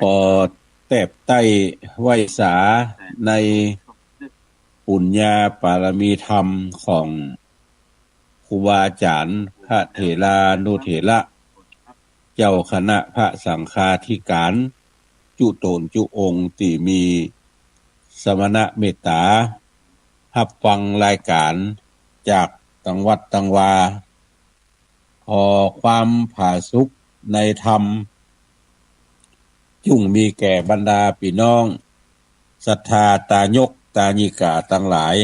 พอแตบใต้ไหวสาในปุญญาปารมีธรรมของครูบาอาจารย์พระเถรานุเถระเจ้าคณะพระสังฆาธิการจุโตนจุองค์ที่มีสมณะเมตตารับฟังรายการจากตังวัดตังวาขอความผาสุกในธรรมจุ่งมีแก่บรรดาพี่น้องศรัทธาตายกตาญิกาทั้งหลาย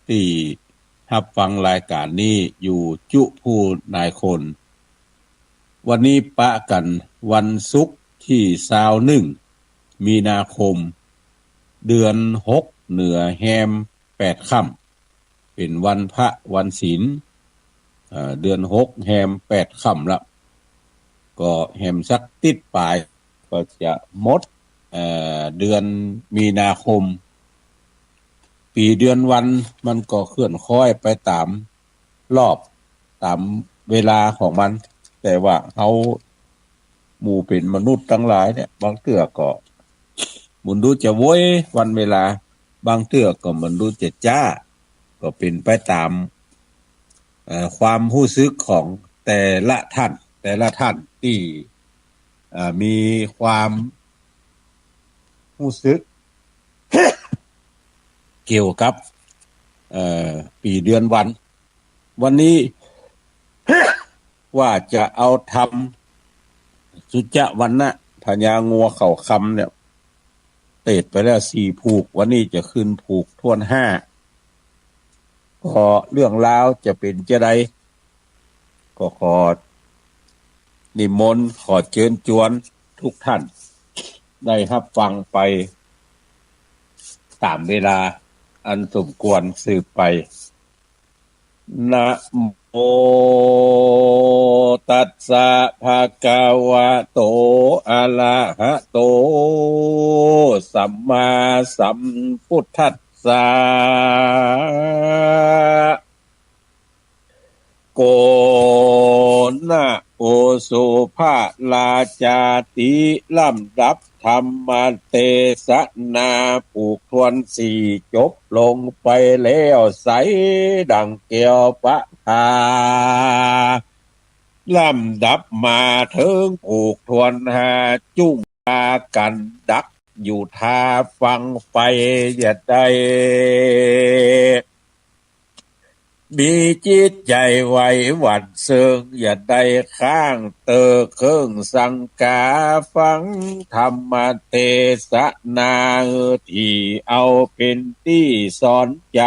ที่รับฟังรายการนี้อยู่จุผู้นายคนวันนี้ปะกันวันศุกร์ที่21มีนาคมเดือน6เหนือแฮม8ค่ำเป็นวันพระวันศีลเดือน6แฮม8ค่ำละก็แฮมสักติดปลายก็จะหมดเดือนมีนาคมปีเดือนวันมันก็เคลื่อนค่อยไปตามรอบตามเวลาของมันแต่ว่าเฮาหมู่เป็นมนุษย์ทั้งหลายเนี่ยบางเทื่อก็มันดูจะโว้ยวันเวลาบางเทื่อก็มันดูจะจ้าก็เป็นไปตามความรู้สึกของแต่ละท่านที่มีความรู้สึก เกี่ยวกับปีเดือนวันนี้ ว่าจะเอาทำสุจวันนะพญางัวเข่าคำเนี่ยเตดไปแล้ว4ผูกวันนี้จะขึ้นผูกท่วน5ก็เรื่องราวจะเป็นจะใดก็ขอนิมนต์ขอเชิญชวนทุกท่านได้รับฟังไปตามเวลาอันสมควรสืบไปนะโมตัสสะภะคะวะโตอะระหะโตสัมมาสัมพุทธัสสะโกนะโอสุภาลาจาติลำดับธรรมเทศนาผูกทวน4จบลงไปแล้วใสดังแก้วปะทาลำดับมาถึงผูกทวน5จุ้งพากันดักอยู่ท่าฟังไปอย่าได้มีจิตใจไหวหวั่นเซิงอย่าได้ข้างเตอเครื่องสังกาฟังธรรมเทศนาที่เอาเป็นที่สอนใจ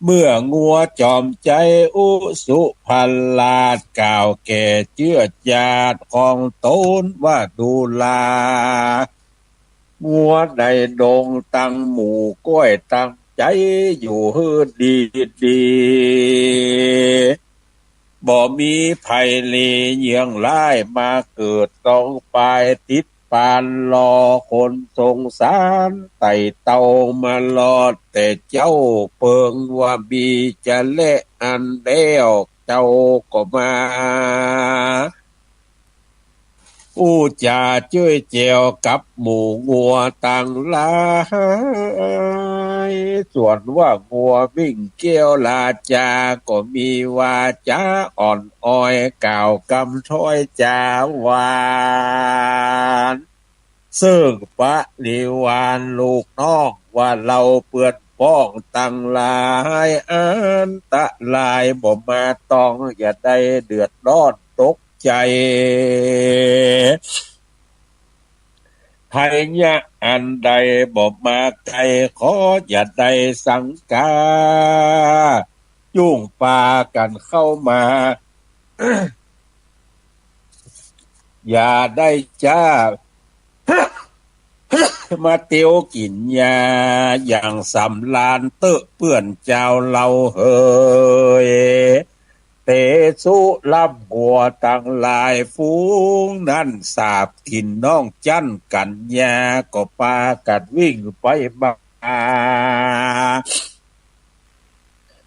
เมื่องัวจอมใจอุสุพันลาดกล่าวแก่เจือจาดของตนว่าดูลางัวในดงตั้งหมู่ก้อยตั้งใจอยู่ฮืดดีบ่มีภัยเลเยืองร้ายมาเกิดต้องปลายติดปานรอคนสงสารไต่เตามาลอดแต่เจ้าเปิงว่าบีจะเละอันเดียวเจ้าก็มาอู้จาช่วยเจียวกับหมู่งัวต่างหลายส่วนว่างัววิ่งเกี้ยวลาจาก็มีวาจาอ่อนอ้อยกล่าวกำถ้อยจาหวานซึ่งปะนิวานลูกน้องว่าเราเปื้อนป้องตั้งหลายอันตะลายบ่มาต้องอย่าได้เดือดร้อนตกใจภัยยะอันใดบ่มาไกลขออย่าได้สังกาจุ่งปากันเข้ามา อย่าได้จ้า มาเตียวกินยาอย่างสำลานเตอะเปื่อนเจ้าเราเฮยเตสุลับบัวตั้งหลายฟูงนั่นสาบกินน้องจันกันยาก็ปากัดวิ่งไปบ้า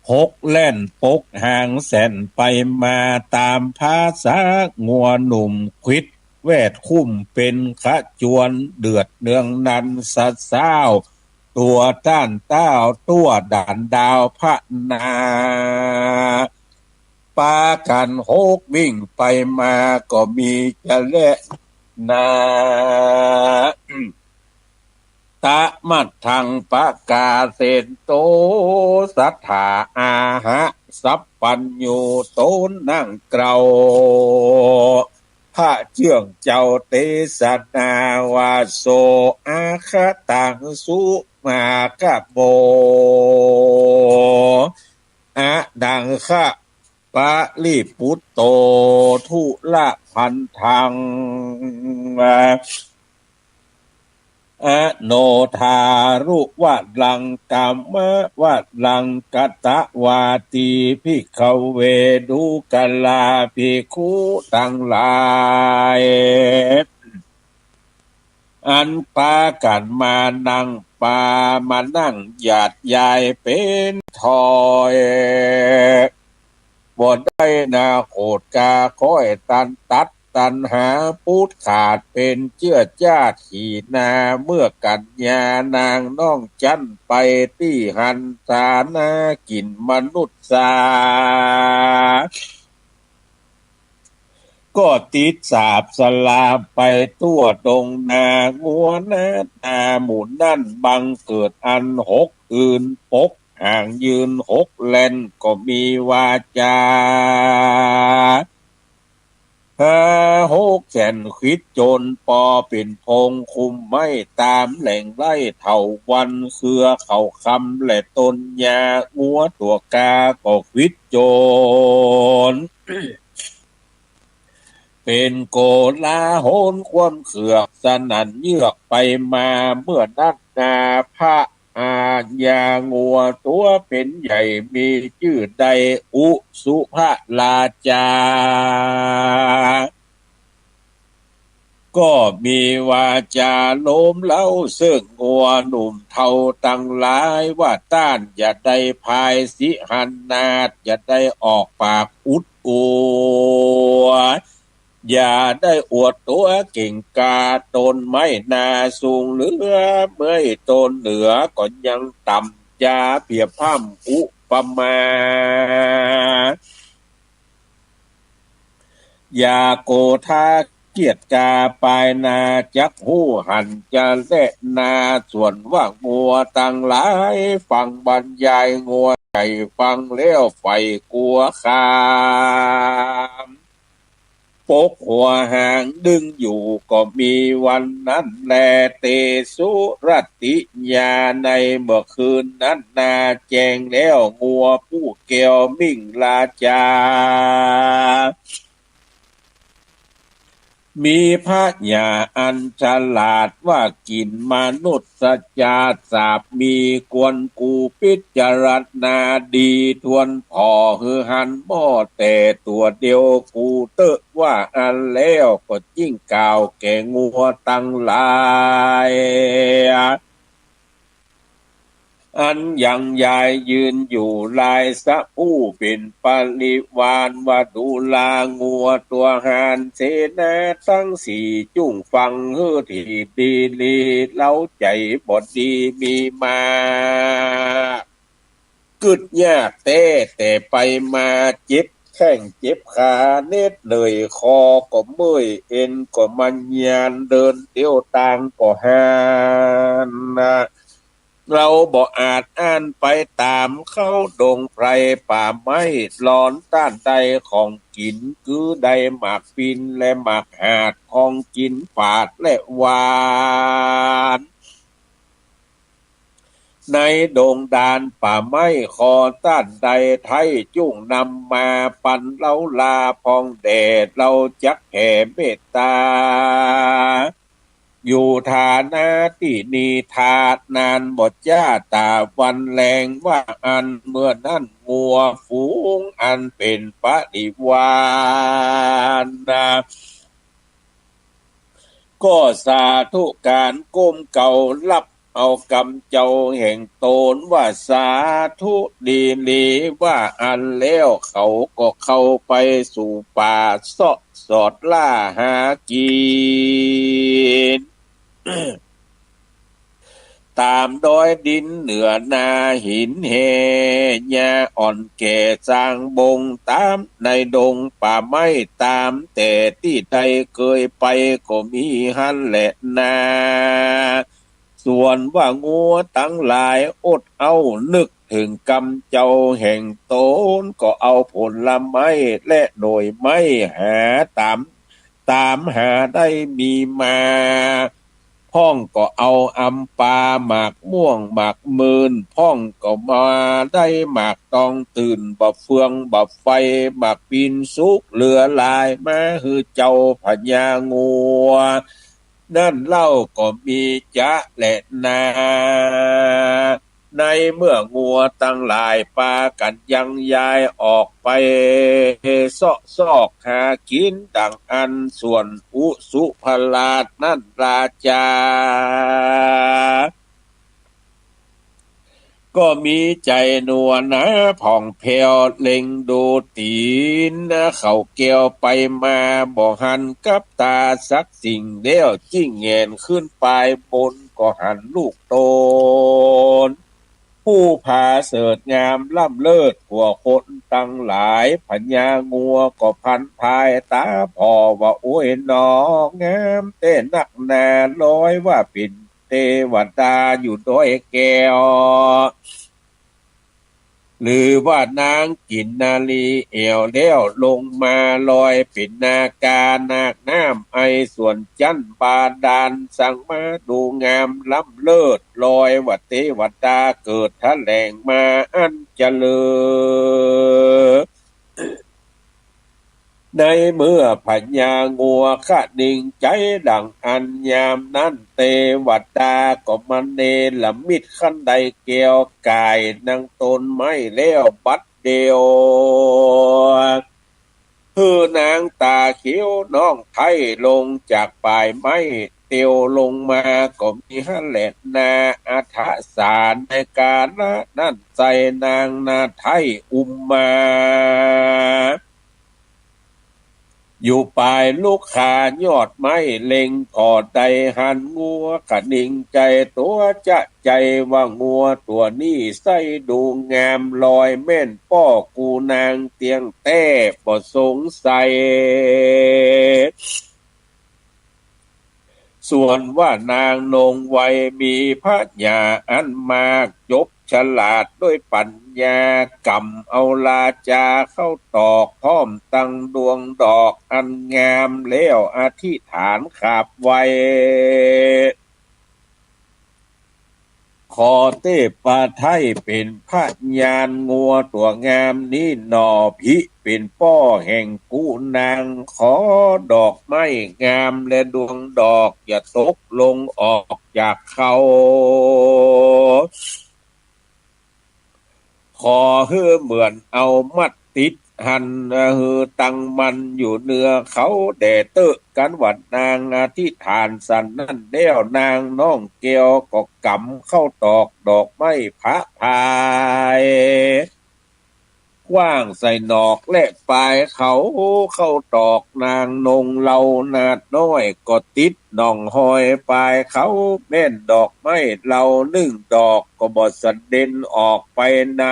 หกแล่นปกหางแสนไปมาตามภาษางัวหนุ่มควิดแวดคุ้มเป็นขะจวนเดือดเนืองนันสะเศร้าตัวต้านเต้าตัวด่านดาวพระนาปากันโฮกวิ่งไปมาก็มีจะเละนาตะมัดทางปะกาเศนโตสัทธาอาหะสัพปัญญูโตนั่งเกลาพระเชื่องเจ้าเตสนาวาโสอาคตังสุมากะโบอะดังคะปะลิปุตโตทุละพันธังอโนทารุวะลังกัมมะวะลังกัตตะวาตีภิกขเวดุกัลลาภิกขุทั้งหลายอันปากันมานั่งปามานั่งหยาดยายเป็นทอยบ่ได้นาโคดกาค้อยตันตัดตันหาปูดขาดเป็นเจื้อจ้าขี่นาเมื่อกันยานางน้องจันไปที่หันสานากินมนุษย์สาก็ติดสาบสลาไปตัวตรงนางัวนานาหมุนนั่นบังเกิดอันหกอื่นปกห่างยืนหกแลนก็มีวาจาหกแสนคิดจนปอเป็นพงคุมไม่ตามแหล่งไล่เท่าวันเครือเขาคำและตนยางัวตัวกาก็คิดโจร เป็นโกลาโหนความเขือกสนั่นเยือกไปมาเมื่อนัดนาพระอาญางัวตัวเป็นใหญ่มีชื่อใดอุสุภาราชาก็มีวาจาโน้มเล้าซึ่งงัวหนุ่มเทาตั้งหลายว่าต้านอย่าได้พายสิหันนาดอย่าได้ออกปากอุดอวดอย่าได้อวดตัวเก่งกาตนไม่นาสูงเหลือเมื่อตนเหนือก็ยังต่ำจะเพียบพร่ำอุปมาอย่าโกธาเกียรติกาปายนาจักหูหันจะเละนาส่วนว่างัวตั้งหลายฟังบรรยายงัวใจฟังแล้วไฟกลัวคามปกหัวหางดึงอยู่ก็มีวันนั้นแลเตสุรติญาในเมื่อคืนนั้นนาแจงแล้วงัวผู้แก้วมิ่งลาจามีพระญาอันฉลาดว่ากินมนุษย์สัจจาสาบมีกวนกูพิจารณาดีทวนพอคือหันหม้อแต่ตัวเดียวกูเตอะว่าอันแล้วก็ยิ่งกล่าวแก่งัวตั้งหลายอันยังยายยืนอยู่ลายสะผู้เป็นปริวานว่าดูลางัวตัวหานเสนาทั้งสี่จุ่งฟังเฮือที่ดีลีเล้าใจบดดีมีมากึดยากแต่ไปมาเจ็บแข้งเจ็บขาเน็ดเลยคอก็เมื่อยเอ็นก็มันยานเดินเดี่ยวต่างก็หานนะเราบ่อาจอ่านไปตามเข้าดงไพรป่าไม้ร้อนต้านใดของกินคือใดหมากปินและหมากหาดของกินฝาดและหวานในดงดานป่าไม้คอต้านใดไทยจุ่งนำมาปันเล้าลาพองแดดเราจักแผ่เมตตาอยู่ฐานะที่นีทานานบทจ้าตาวันแรงว่าอันเมื่อนั้นงัวฝูงอันเป็นปฏิวานก็สาธุการก้มเก่ารับ เอากำเจ้าแห่งโตนว่าสาธุดีลีว่าอันแล้วเขาก็เข้าไปสู่ป่าเสาะสอดล่าหากิน ตามดอยดินเหนือนาหินเฮญาอ่อนแก่สร้างบงตามในดงป่าไม้ตามแต่ที่ใดเคยไปก็มีหันแหละนาส่วนว่างัวตั้งหลายอดเอานึกถึงกำเจ้าแห่งโตนก็เอาผลไม้และโดยไม่หาตามหาได้มีมาพ่องก็เอาอำปาหมากม่วงหมากมืนพ่องก็มาได้หมากตองตื่นบ่เฟืองบ่ไฟหมากปีนสุกเหลือลายมาฮือเจ้าพญางัวนั่นเล่าก็มีจ๊ะและนาในเมื่องัวตั้งหลายปากันยังย้ายออกไปเสาะซอกหากินดังอันส่วนอุสุพลาดนั่นราชาก็มีใจนัวนะผ่องเพวเล็งดูตีนนะเขาเกี่ยวไปมาบ่หันกับตาสักสิ่งเดียวจิ้งเงนขึ้นไปบนก็หันลูกโตนผู้พาเสดิงามล่ำเลิศหัวคนตั้งหลายพญางัวก็พันพายตาพอว่าโอ้ยน้องงามเต้นนักหนาร้อยว่าเป็นเทวดาอยู่ด้วยแก้วหรือว่านางกินนาลีเอวเลี้ยวลงมาลอยเป็นนาการนาคน้ำไอส่วนจันบาดาลสั่งมาดูงามล้ำเลิศลอยวัดเทวดาเกิดทะแหลงมาอันเจริญในเมื่อพญางัวขะดิ่งใจดังอันยามนั้นเทวดาก็มันเนลมิดขั้นใดเกี่ยวกายนางตนไม่แล้วบัดเดียวคือนางตาเขียวน้องไทยลงจากปลายไม้เตียวลงมาก็มีหันแหละนาอัฐสารในการนั่นใจนางนาไทยอุมมาอยู่ปลายลูกขายอดไม้เล็งพอใดหันงัวขะนิ่งใจตัวจะใจว่างัวตัวนี้ใส่ดูงามลอยแม่นป้อกูนางเตียงแต้บ่สงสัยส่วนว่านางนงไวมีพระญาอันมากจบฉลาดด้วยปัญญากำเอาลาจาเข้าตอกพร้อมตั้งดวงดอกอันงามแล้วอธิษฐานขาบไว้ขอเทพไทยเป็นพระญาณงัวตัวงามนี้หนอพิเป็นป้อแห่งกูนางขอดอกไม้งามและดวงดอกอย่าตกลงออกจากเขาขอเฮือเหมือนเอามัดติดหันฮือตั้งมันอยู่เนื้อเขาแด่เตอะกันวัดนางอธิษฐานสันนั่นเดียวนางน้องเกียวก็กำเข้าตอกดอกไม้พระพายกว้างใส่นอกและปลายเขาเข้าตอกนางนงเหล่านาดน้อยก็ติดน่องหอยปลายเขาแม่นดอกไม้เหล่านึ่งดอกก็บ่สะเด็นออกไปใน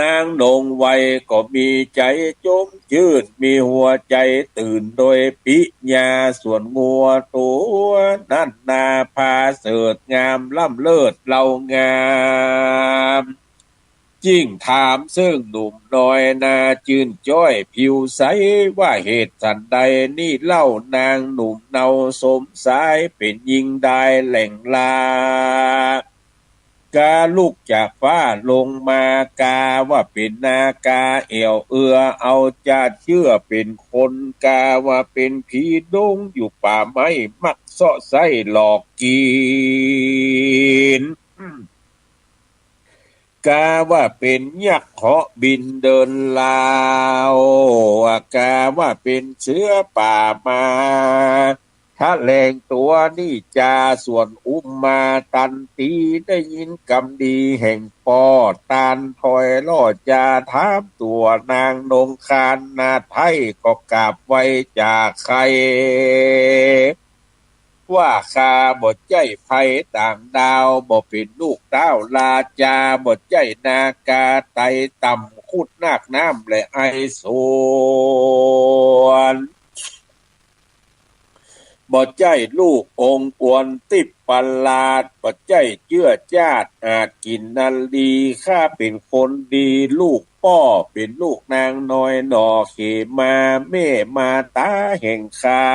นางนงไวก็มีใจจมจืดมีหัวใจตื่นโดยปิญาส่วนงัวตัวนั่นนาพาเสดงามล่ำเลิศเหล่างามจิ้งถามซึ่งหนุ่มน้อยนาจื่นจ้อยผิวใสว่าเหตุสันใดนี่เล่านางหนุ่มเนาสมสายเป็นยิงได้แหล่งลากาลูกจากฟ้าลงมากาว่าเป็นนากาเอวเอือเอาจะเชื่อเป็นคนกาว่าเป็นผีดงอยู่ป่าไม้มักเสาะไส้หลอกกินกาว่าเป็นยักษ์เหาะบินเดินลาวกาว่าเป็นเชื้อป่ามา ถ้าแรงตัวนี่จาส่วนอุ้มมาตันตีได้ยินกำดีแห่งปอตานถอยล่อจาถามตัวนางนงคานนาไทยก็กราบไว้จากใครว่าข้าบ่ใจไผต่างดาวบ่เป็นลูกดาวลาจาบ่ใจนากาไตต่ำคุดนาคน้ำและไอสวนบ่ใจลูกองค์อวนติดประหลาดบ่ใจเจื้อจาดอาจกินนันดีข้าเป็นคนดีลูกป้อเป็นลูกนางน้อยหนอเขมาแม่มาตาแห่งข้า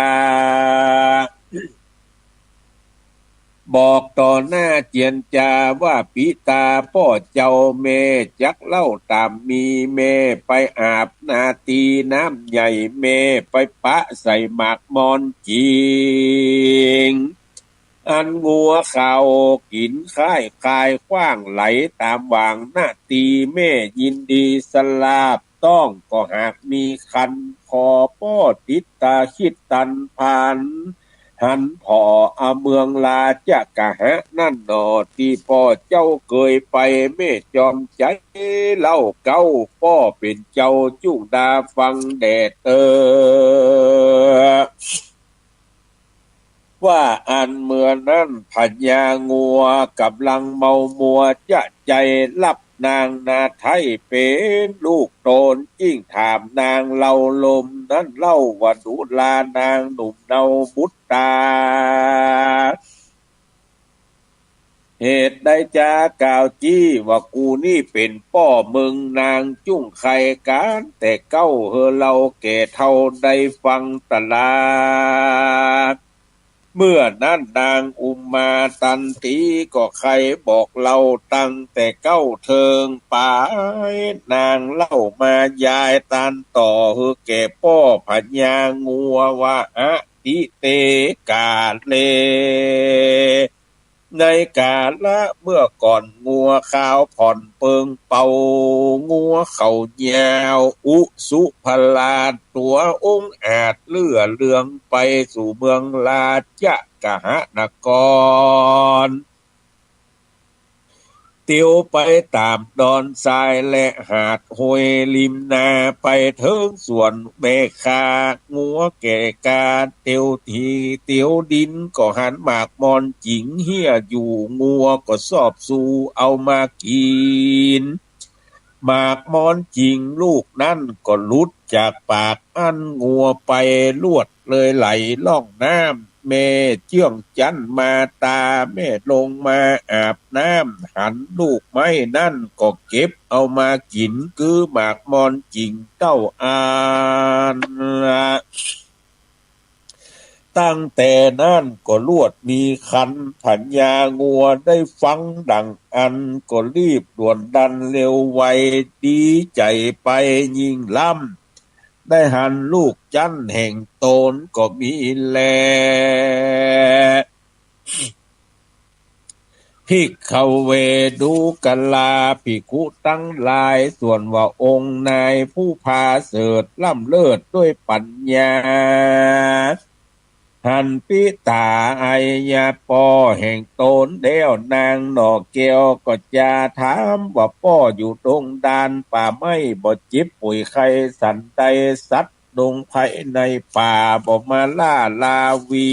บอกต่อหน้าเจียนจาว่าปิตาพ่อเจ้าแม่จักเล่าตามมีแม่ไปอาบนาตีน้ำใหญ่แม่ไปปะใส่หมากมอนจริงอันงัวเขากินค่ายคายขว้างไหลตามวางหน้าตีแม่ยินดีสลาบต้องก็หากมีคันขอป้อติดตาคิดตันพันหันพ่ออาเมืองลาจะกะหะนั่นหนอที่พ่อเจ้าเคยไปแม่จอมใจเล่าเก้าพ่อเป็นเจ้าจุงดาฟังแดดว่าอันเมื่อนั้นพญางัวกับลังเมามัวจะใจรับนางนาไทยเป็นลูกโตนยิ่งถามนางเล่าลมนั้นเล่าว่าดูลานางหนุ่มเนาบุตตาเหตุใดจากล่าวจี้ว่ากูนี่เป็นป้อมึงนางจุ้งไข่การแต่เก้าเฮอเราแก่เท่าได้ฟังตลาดเมื่อนั้นนางอุมมาตันตีก็ใครบอกเราตั้งแต่เก้าเทิงป่ายนางเล่ามายายตันต่อเฮอแก่ป้อพญางัวว่าอะติเตกาเลในกาละเมื่อก่อนงัวขาวผ่อนเปิงเป่างัวเขายาวอุสุพลาตัวองค์อาจเลื่อเลืองไปสู่เมืองลาจะกะหะนกรเตียวไปตามดอนทรายและหาดห้วยริมนาไปเทิงส่วนเบคางัวแก่กาเตียวทีเตียวดินก็หันหมากมอนจิงเฮียอยู่งัวก็สอบสู่เอามากินหมากมอนจริงลูกนั่นก็ลุดจากปากอันงัวไปลวดเลยไหลล่องน้ำแม่เจื้องจันมาตาแม่ลงมาอาบน้ำหันลูกไม้นั่นก็เก็บเอามากินคือหมากมอนจริงเต้าอานตั้งแต่นั้นก็ลวดมีคันผัญญางัวได้ฟังดังอันก็รีบด่วนดันเร็วไวดีใจไปยิ่งล่ำได้หันลูกจันแห่งโตนก็มีแลภิกขเวดูกลาภิกขุตั้งหลายส่วนว่าองค์นายผู้พาเสริฐล่ำเลิศด้วยปัญญาหันปิตาไอยาปอแห่งโตนเดียวนางหนอเกียวก็จะถามว่าป้ออยู่ตรงดานป่าไม้บ่จิบปุ๋ยไข่สันไตสัตว์ดงไผในป่าบ่มาล่าลาวี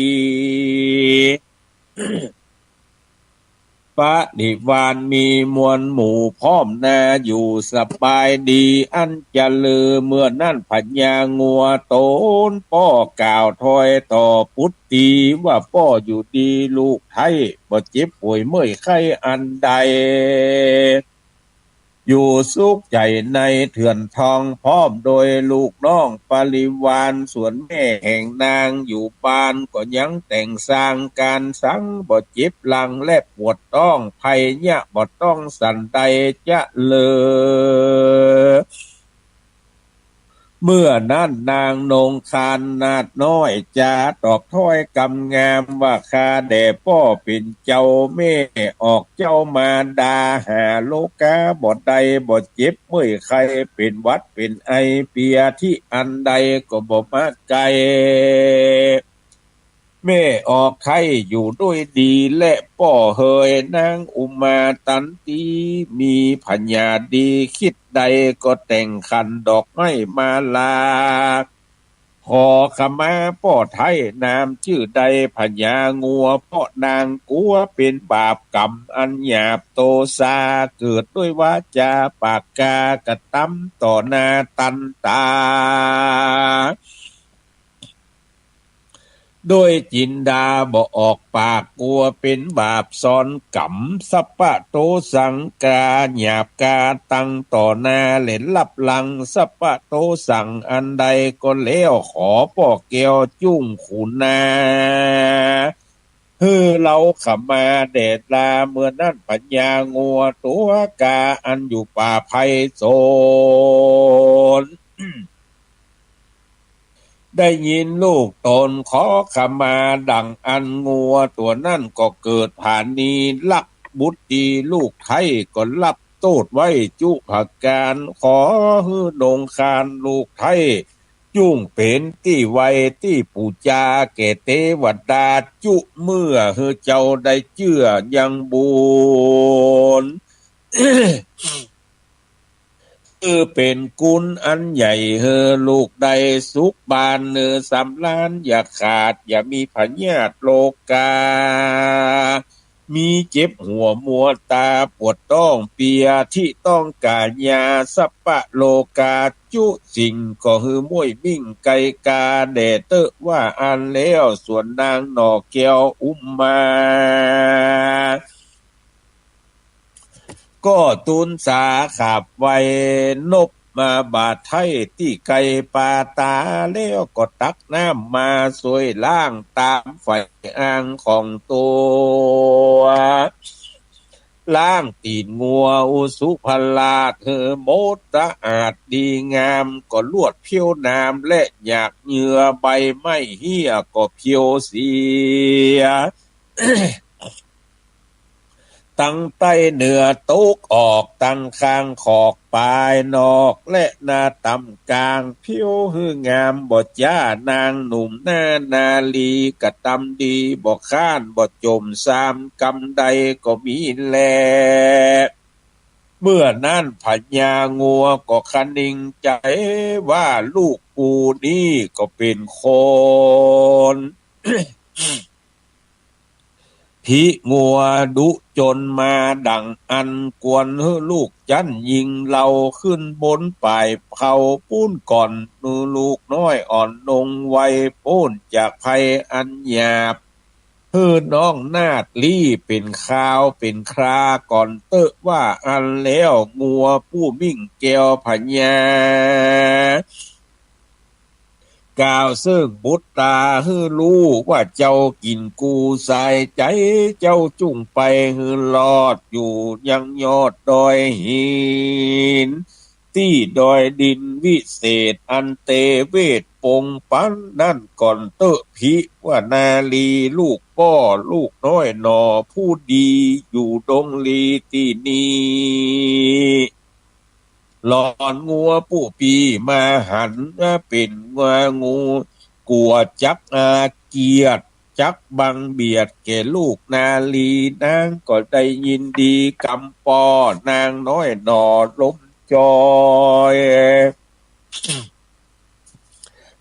ปะนิวานมีมวลหมู่พร้อมนาอยู่สบายดีอันจะลือเมื่อนั่นพญางัวโตนป้อกล่าวถอยต่อพุทธีว่าป้ออยู่ดีลูกไทยบ่เจ็บป่วยเมื่อยไข้อันใดอยู่สุขใจในเถื่อนทองพร้อมโดยลูกน้องปริวารส่วนแม่แห่งนางอยู่บ้านก็ยังแต่งสร้างการสังบ่เจ็บหลังและปวดต้องภัยเนี่ยบ่ต้องสันใดจะเลยเมื่อนั้นนางนงคานนาดน้อยจะตอบถ้อยกำงามว่าข้าแด่พ่อเป็นเจ้าแม่ออกเจ้ามาดาหาโลกาบ่ใดบ่เจ็บเมื่อยใครเป็นวัดเป็นไอเปียที่อันใดก็บ่มาไกล แม่ออกไทยอยู่ด้วยดีและป่อเฮยนางอุมาตันตีมีพัญญาดีคิดใดก็แต่งขันดอกไม้มาลาขอขมาป่อไทยนามชื่อใดพญางัวเพราะนางกลัวเป็นบาปกรรมอันหยาบโตซาเกิดด้วยวาจาปากกากระตำต่อหน้าตันตาโดยจินดาบ่ออกปากกลัวเป็นบาปซ้อนกรรมสัปปะโตสังกาหยาบกาตั้งต่อหน้าเล่นลับหลังสัปปะโตสั่งอันใดก็แล้วขอป่อแก้วจุ้งขุนนาเราขมาแดดลาเมื่อนั้นปัญญางัวตัวกาอันอยู่ป่าไพโซน ได้ยินลูกตนขอขมาดังอันงัวตัวนั่นก็เกิดผ่านนีลักบุตรีลูกไทยก็รับโตดไว้จุผักการขอฮื้อดงคารลูกไทยจุ่งเป็นที่ไวที่ปูจาแก่เทวดาจุเมื่อฮื้อเจ้าได้เชื่อยังบุญ เป็นกุลอันใหญ่ลูกใดสุขบานสำล้านอย่าขาดอย่ามีพยาธิโลกามีเจ็บหัวมัวตาปวดต้องเปียที่ต้องการยาสัปปะโลกาจุสิ่งก็มวยมิ่งไกกาแดเตอว่าอันแล้วส่วนนางหนอแก้วอุมมาก็ตุนสาขับไว้นบมาบาดไทยที่ไกปาตาแล้วก็ตักน้ำมาสวยล่างตามไฟอ่างของตัวล้างตีนงัวอุสุพลาโมตสะอาดดีงามก็ลวดเพียวน้ำและอยากเหงื่อใบไม้เหี้ยก็เพียวเสีย ตั้งใต้เหนือตกออกตั้งข้างขอกปลายนอกและหน้าต่ำกลางผิวงามบ่จ้านางหนุ่มหน้านาลีกะตำดีบ่ข้านบ่จมสามกำใดก็มีแลเมื่อนั้นพญางัวก็คนิ่งใจว่าลูกกูนี่ก็เป็นคน พิงัวดุจนมาดังอันกวนลูกจันยิงเราขึ้นบนป่ายเขาปูนก่อนลูกน้อยอ่อนนงไวปูนจากภัยอันหยาบน้องนาดลี่เป็นข้าวเป็นคราก่อนเตอะว่าอันแล้วงัวผู้มิ่งแก้วพญากล่าวซึ่งบุตรตารู้ว่าเจ้ากินกูใส่ใจเจ้าจุ่งไปลอดอยู่ยังยอดดอยหินที่ดอยดินวิเศษอันเตเวทปงปันนั่นก่อนเตอะพิว่านาลีลูกป้อลูกน้อยหนอผู้ดีอยู่ดงลีที่นี้หลอนงัวผู้ปีมาหันเป็นงัวงูกลัวจักอาเกียดจักบังเบียดแก่ลูกนาลีนางก็ได้ยินดีกำปอนางน้อยหนอล้มจอย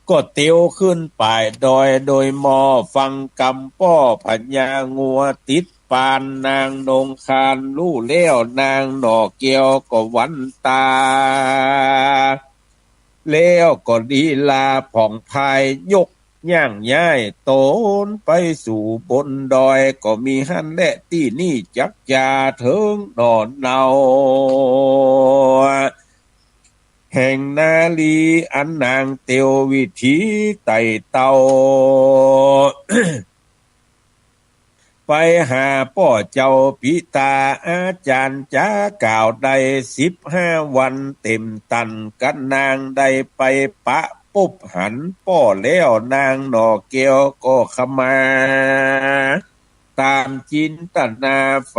ก็เตียวขึ้นป่ายดอยโดยมอฟังกำป้อพญางัวติดปานนางนงคานลู่เลี้ยวนางหน่อเกียวก็วันตาแล้วก็ดีลาผ่องพายยกย่างย้ายโตนไปสู่บนดอยก็มีหันและที่นี่จักจาเถิงนอนเนาแห่งนาลีอันนางเตียววิธีไต่เตา ไปหาพ่อเจ้าปิตาอาจารย์จ้ากล่าวได้15 วันเต็มตันกันนางได้ไปปะปุ๊บหันพ่อแล้วนางหน่อเกียวก็ขมา ตามจินตนาไฟ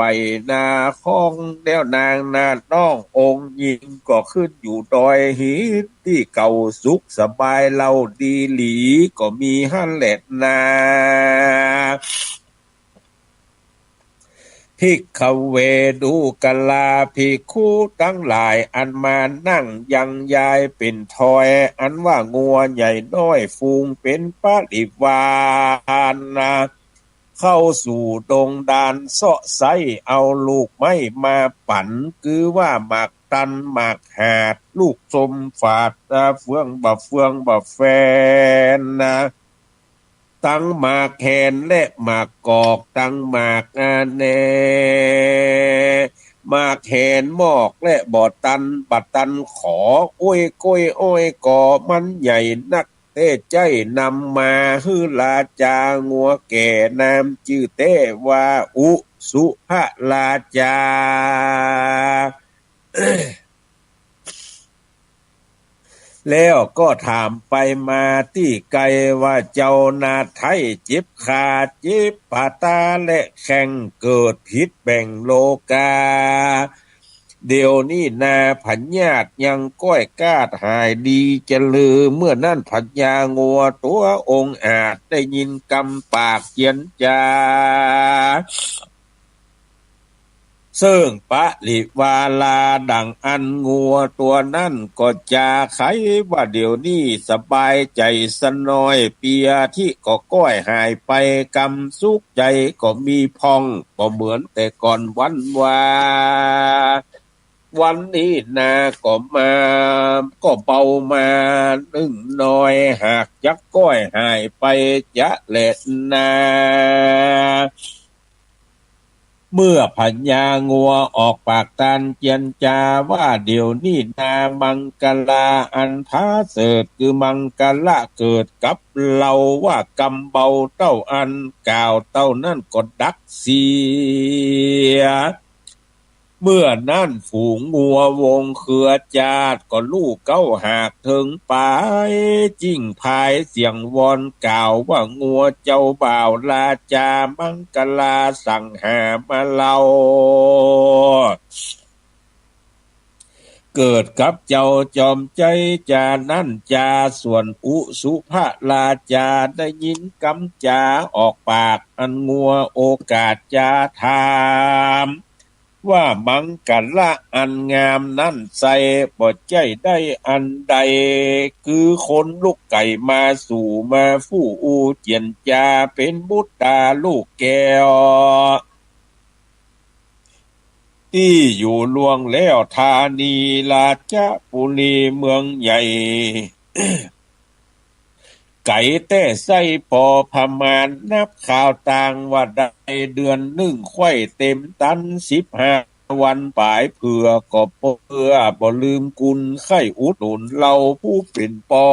นาของแล้วนางนาน้ององค์หญิงก็ขึ้นอยู่ดอยหินที่เก่าสุขสบายเล่าดีหลีก็มีหั่นแหละนาภิกขเวดูกะลาภิกขุทั้งหลายอันมานั่งยังยายเป็นทอยอันว่างัวใหญ่น้อยฟูงเป็นปริวารนะเข้าสู่ดงดานเสาะไซเอาลูกไม้มาปั่นคือว่าหมากตันหมากหาดลูกสมฝาดเฟืองบะแฟนนะตั้งหมากแคนและหมากกอกตั้งหมากแหนหมากแคนหมอกและบ่อตันบัดตันขอโอ้ยก้อยโอ้ยก่อมันใหญ่นักเต้ใจนำมาฮือลาจางัวแก่นามชื่อเต้ว่าอุสุภลาจา แล้วก็ถามไปมาที่ไกลว่าเจ้านาไทยเจ็บขาเจ็บปาตาและแข่งเกิดผิดแบ่งโลกาเดี๋ยวนี้นาผัญญาตยังก้อยกาดหายดีจะลือเมื่อนั่นผัญญางัวตัวองค์อาจได้ยินกำปากเจียนจาซึ่งปะลิวาลาดังอันงัวตัวนั่นก็จะไขว่าเดี๋ยวนี้สบายใจสนอยเปียที่ก็ก้อยหายไปกำสุขใจก็มีพองก็เหมือนแต่ก่อนวันนี้นาก็มาก็เบามานึ่งน้อยหากยักก้อยหายไปจะเล็ดนาเมื่อพัญญางัวออกปากตันเจียนจาว่าเดี๋ยวนี้นามังกลาอันพาเสดคือมังกละเกิดกับเราว่ากำเบาเต้าอันกล่าวเต้านั่นก็ดักเสียเมื่อนั่นฝูงงัววงเครือจาดก็ลูกเก้าหากถึงไปจิ้งพายเสียงวอนกล่าวว่างัวเจ้าบ่าวลาจามังกลาสั่งหามาเล่าเกิดกับเจ้าจอมใจจานั่นจาส่วนอุสุภลาจาได้ยินกำจาออกปากอันงัวโอกาสจาถามว่ามังกละอันงามนั่นใส่บ่ใจได้อันใดคือคนลูกไก่มาสู่มาฟู่อูเจียนจาเป็นบุตรตาลูกแก้วที่อยู่ลวงแล้วธานีราชบุรีเมืองใหญ่ ไก่แต่ไส้พอพมานนับข่าวต่างว่าได้เดือนหนึ่งไข่เต็มตัน15 วันปลายเผื่อก็เพื่อบ่ลืมกุลไข่อุดหนุนเราผู้เป็นปอ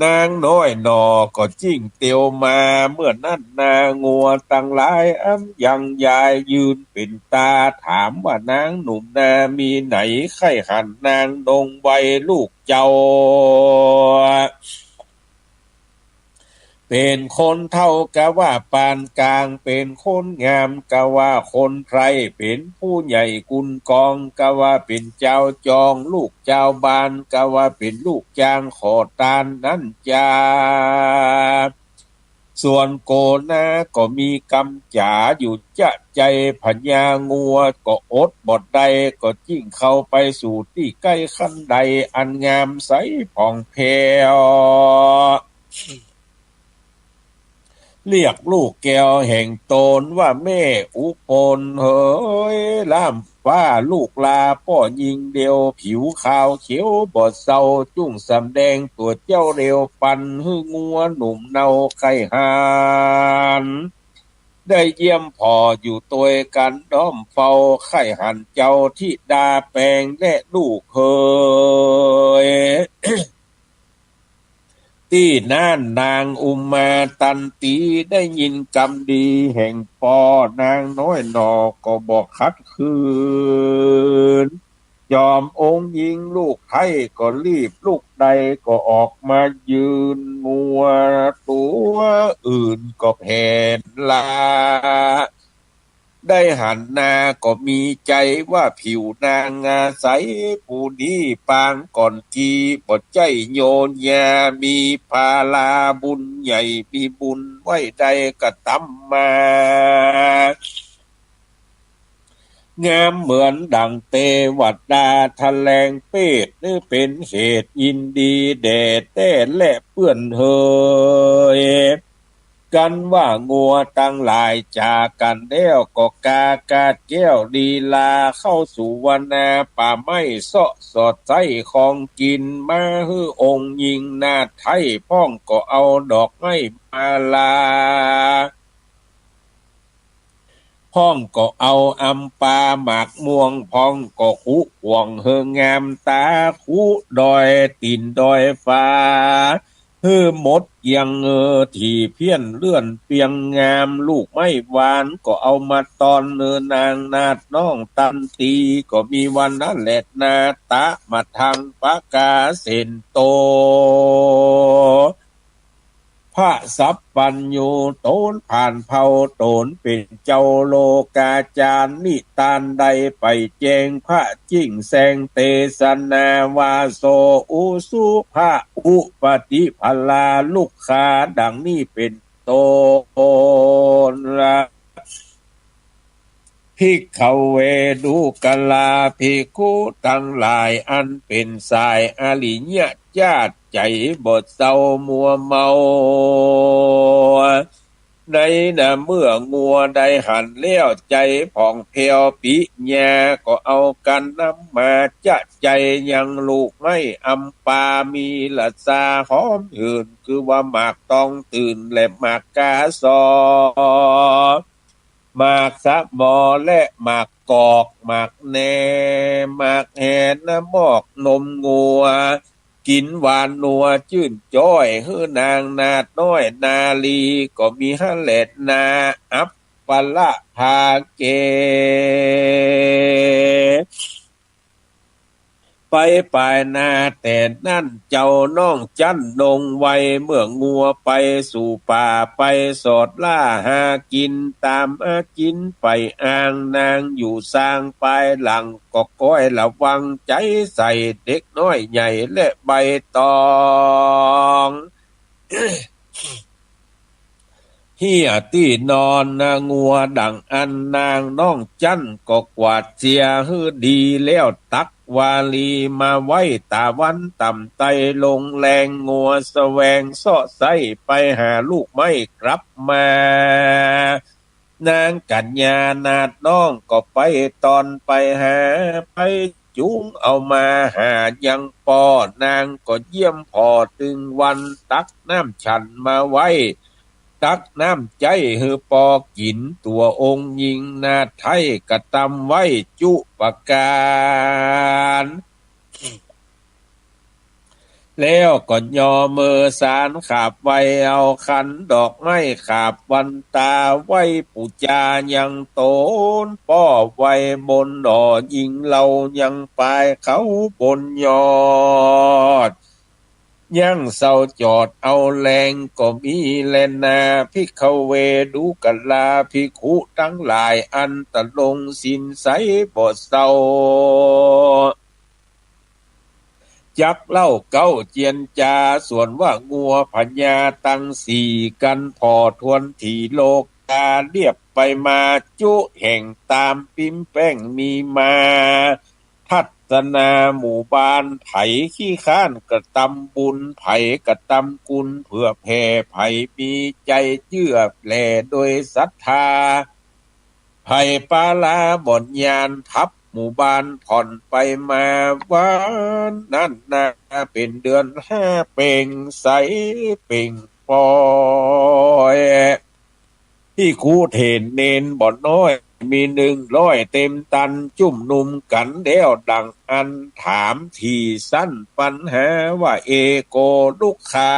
นางน้อยหนอก็จิ้งเตียวมาเมื่อนั้นนางัวตั้งหลายยังยายยืนเป็นตาถามว่านางหนุ่มนามีไหนไข่หันนางดงใบลูกเจ้าเป็นคนเท่ากะว่าปานกลางเป็นคนงามกะว่าคนไพรเป็นผู้ใหญ่กุลกองกะว่าเป็นเจ้าจองลูกเจ้าบานกะว่าเป็นลูกจ้างขอตานนั่นจาส่วนโกนาก็มีกำจ๋าอยู่จะใจพญางัวก็อดบดใดก็จิ้งเข้าไปสู่ที่ใกล้ขั้นใดอันงามใสผ่องแผ้วเรียกลูกแก้วแห่งตนว่าแม่อุปนเฮ้ยล่ามฟ้าลูกลาป้อยิงเดียวผิวขาวเขียวบอดเศร้าจุ้งสำแดงตัวเจ้าเร็วปันหื้องัวหนุ่มเนาไข่หานได้เยี่ยมพออยู่ตัวกันด้อมเฝ้าไข่หันเจ้าที่ดาแปลงและลูกเคย ที่น่านนางอุมาตันตีได้ยินกำดีแห่งปอนางน้อยหนอก็บอกคัดคืน จอมองค์หญิงลูกไทยก็รีบลูกใดก็ออกมายืนมัวตัวอื่นก็แผ่นลาได้หันหน้าก็มีใจว่าผิวนางงาใสผู้นี้ปางก่อนทีบ่ใจโยนยามีภาลาบุญใหญ่มีบุญไว้ใดก็ตำมางามเหมือนดังเตวัดดาทะแลงเปดนี่เป็นเหตุยินดีแด่แต่และเพื่อนเฮยกันว่างัวตั้งหลายจากกันแล้วก็กากาแก้วดีลาเข้าสู่วนาป่าไม้เสาะสอดใจของกินมาฮือองค์ยิงนาไทยพ้องก็เอาดอกไม้มาลาพ้องก็เอาอำปาหมากม่วงพ้องก็คุห่วงเฮงงามตาคุดอยตีนดอยฟ้าฮือหมดยังที่เพี้ยนเลื่อนเปียงงามลูกไม้หวานก็เอามาตอนนางนาดน้องตันตีก็มีวันนั้นแหละนาตะมาทางปากาเส้นโตพระสัพพัญญูโตนผ่านเผาโตนเป็นเจ้าโลกาจารย์นิทานใดไปแจงพระจิ้งแสงเตสนาวาโสอุสุภะอุปติภลาลูกขาดังนี้เป็นโตนละภิกขเวดุกลาภิกขุทั้งหลายอันเป็นสายอริยญาติใจบดเศร้ามัวเมาในเมื่องัวได้หันเลี้ยวใจผ่องเพลียวปิญาก็เอากันนำมาจะใจยังลูกไม่อำปามีละซาหอมหื่นคือว่าหมากต้องตื่นและหมากกาซอหมากสะบอและหมากกอกหมากแหนหมากแหนหมอกนมงัวกินหวานนัวจื่นจ้อยฮื้อนางนาดน้อยนาลีก็มีหะแหลดนาอัปปะละภาเกไปปลายนาแต่นั่นเจ้าน้องจันนงไวเมื่องัวไปสู่ป่าไปสอดล่าหากินตามอากินไปอ่างนางอยู่สร้างปลายหลังก็ก้อยระวังใจใส่เด็กน้อยใหญ่และใบตองเฮียที่นอนงัวดังอันนางน้องจันก็กวาดเสียฮือดีแล้วตักวาลีมาไว้ตาวันต่ำไตลงแรงงัวแสวงเสาะไส้ไปหาลูกไม่กลับมานางกัญญานาดน้องก็ไปตอนไปหาไปจุงเอามาหายังปอนางก็เยี่ยมพอถึงวันตักน้ำฉันมาไว้ตักน้ำใจฮือปอกินตัวองค์ยิงนาไทยกระตำไว้จุปการแล้วก็ยอมือสารขาบไว้เอาขันดอกไม้ขาบวันตาไว้ปูจายังโตนป้อไว้บนดอยิงเรายังปลายเขาบนยอดยังเศร้าจอดเอาแรงก็มีแลนาภิกขเวดุกลาภิกขุทั้งหลายอันตะลงสินใสบ่เศร้าจักเล่าเก้าเจียนจาส่วนว่างัวพญาตั้งสี่กันพอทวนที่โลกกาเรียบไปมาจุแห่งตามปิ้มแป้งมีมาทัศนาหมู่บ้านไผขี้ข้านกระตำบุญไผกระตำกุลเพื่อแผ่ไผมีใจเชื่อแลโดยศรัทธาไผปาลาบ่อนยานทับหมู่บ้านผ่อนไปมาวันนั้นนาเป็นเดือนห้าเป่งใสเป่งปอยที่คูเทนเนนบ่อนน้อยมี100เต็มตันจุ่มนุมกันเดียวดังอันถามที่สั้นปัญหาว่าเอโกลูกค้า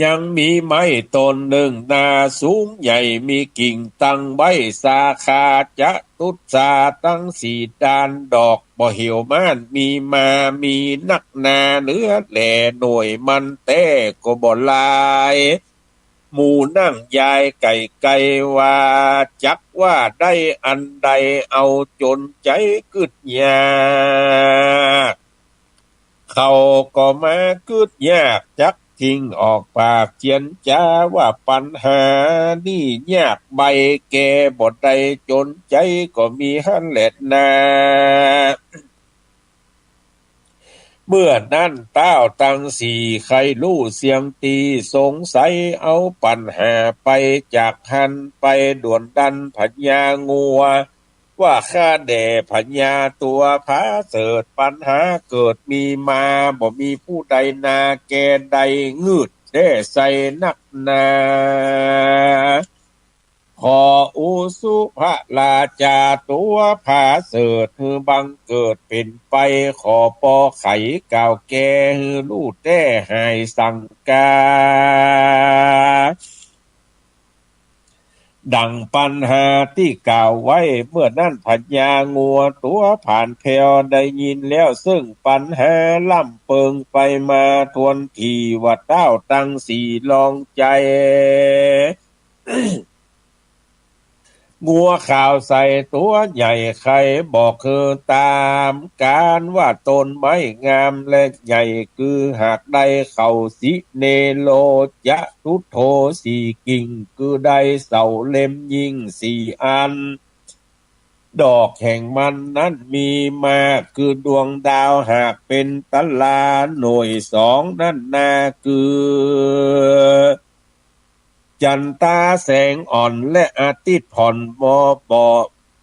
ยังมีไม้ต้นหนึ่งนาสูงใหญ่มีกิ่งตั้งใบสาขาจะตุสาตั้งสีดานดอกบ่เหี่ยวม่านมีมามีนักนาเนื้อแหล่หน่วยมันแต่ก็บ่ลายหมู่นั่งยายไก่ไก่ว่าจักว่าได้อันใดเอาจนใจกึดยากเขาก็มากึดยากจักทิ้งออกปากเจียนจ้าว่าปัญหานี่ยากใบแก่บ่ได้จนใจก็มีหันแหละนาเมื่อนั้นเต้าตังสี่ใครรู้เสียงตีสงสัยเอาปัญหาไปจากหันไปด่วนดันผัญญางัวว่าข้าแด่ผัญญาตัวพาเสดปัญหาเกิดมีมาบ่มีผู้ใดนาแกใดงืดได้ใส่นักนาขออุสุภราชาตัวผาเสดฮือบังเกิดเป็นไปขอปอไขก่าวแก่ฮือลู่แต้หายสังกาดังปัญหาที่กล่าวไว้เมื่อนั้นพญางัวตัวผ่านแพวได้ยินแล้วซึ่งปัญหาล่ำเปิงไปมาทวนทีว่าเต้าตั้งสีลองใจงัวข่าวใส่ตัวใหญ่ใครบอกคือตามการว่าตนไม้งามและใหญ่คือหากได้เข่าสิเนโลจะทุโทสีกิ่งคือได้เสาเล่มยิ่งสี่อันดอกแห่งมันนั้นมีมาคือดวงดาวหากเป็นตลาหน่วยสองนั่นนาคือจันตาแสงอ่อนและอาทิตย์ผ่อนบ่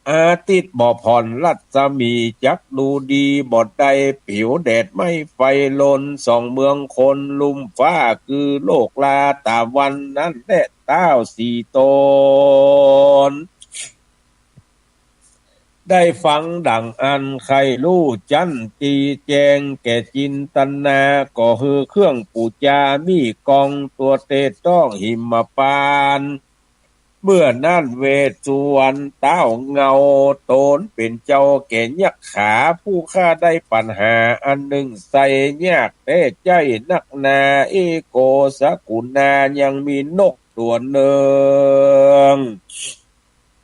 อาทิตย์บ่ผ่อนรัศมีจักดูดีบ่ได้ผิวแดดไม่ไฟลนส่องเมืองคนลุ่มฟ้าคือโลกลาตาวันนั้นแและเต้าสี่ตนได้ฟังดังอันใครรู้จันตีแจงแก่จินตนาก็คือเครื่องปูจามีกองตัวเตต้องหิมปานเมื่อนั่นเวสสุวรรณเต้าเงาโตนเป็นเจ้าแก่ยักษ์ขาผู้ข้าได้ปัญหาอันหนึ่งใส่ยากแต่ใจนักนาเอโกสกุนายังมีนกตัวหนึ่ง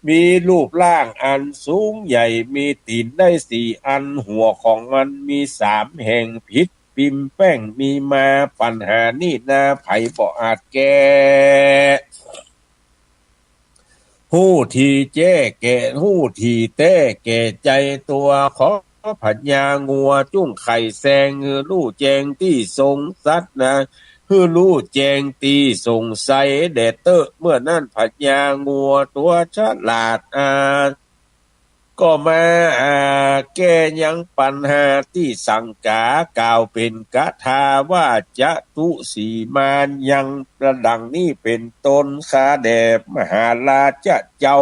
มีรูปร่างอันสูงใหญ่มีตีนได้สี่อันหัวของมันมีสามแห่งพิษปิมแป้งมีมาปัญหานี่นาไผบ่อาจแก้หู้ทีแจ้แก่หู้ทีแต้แก่ใจตัวขอผัญญางัวจุ้งไข่แซงลู่แจงที่ทรงสัตนะฮือลู่แจงตีสงสัยแดดเตอเมื่อนั่นผัญญางัวตัวฉลาดก็มาแก้ยังปัญหาที่สังกากล่าวเป็นกถาว่าจะตุสีมานยังประดังนี้เป็นต้นคาแดบมหาราชเจ้า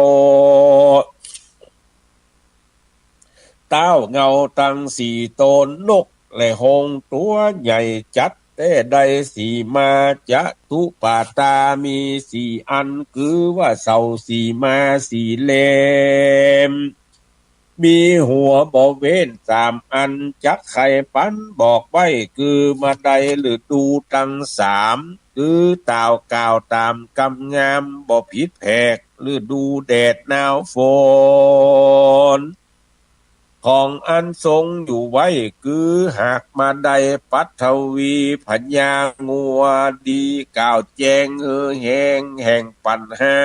เต้าเงาตั้งสี่ตนนกและหงตัวใหญ่จัดแต่ใดสีมาจะตุปาตามีสี่อันคือว่าเสาสีมาสี่เล่มมีหัวบ่เว้นสามอันจักไข่ปันบอกไว้คือมาใดหรือดูตั้งสามคือเต่าก่าวตามกำงามบ่ผิดแผกหรือดูแดดหนาวฝนของอันทรงอยู่ไว้คือหากมาใดปัทวีพญางัวดีกล่าวแจงแห่งปัญหา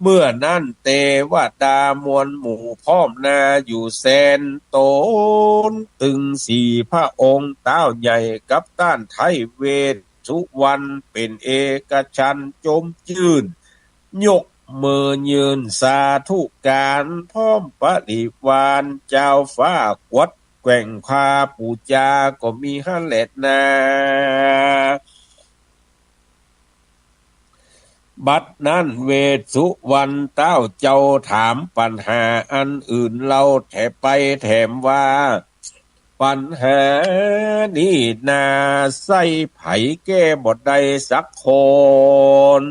เมื่อนั้นเตวดามวลหมู่พร้อมนาอยู่แสนโตนตึงสี่พระองค์เต้าใหญ่กับต้านไทยเวทสุวรรณเป็นเอกชันจมจื่นยกมือยืนสาธุการพร้อมปฏิวานเจ้าฟ้ากวดแกว่งพาปูจาก็มีหันแหละนาบัดนั้นเวสสุวรรณเต้าเจ้าถามปัญหาอันอื่นเราแถไปแถมว่า ปัญหานี่นาใส่ไผแก้บ่ได้สักคน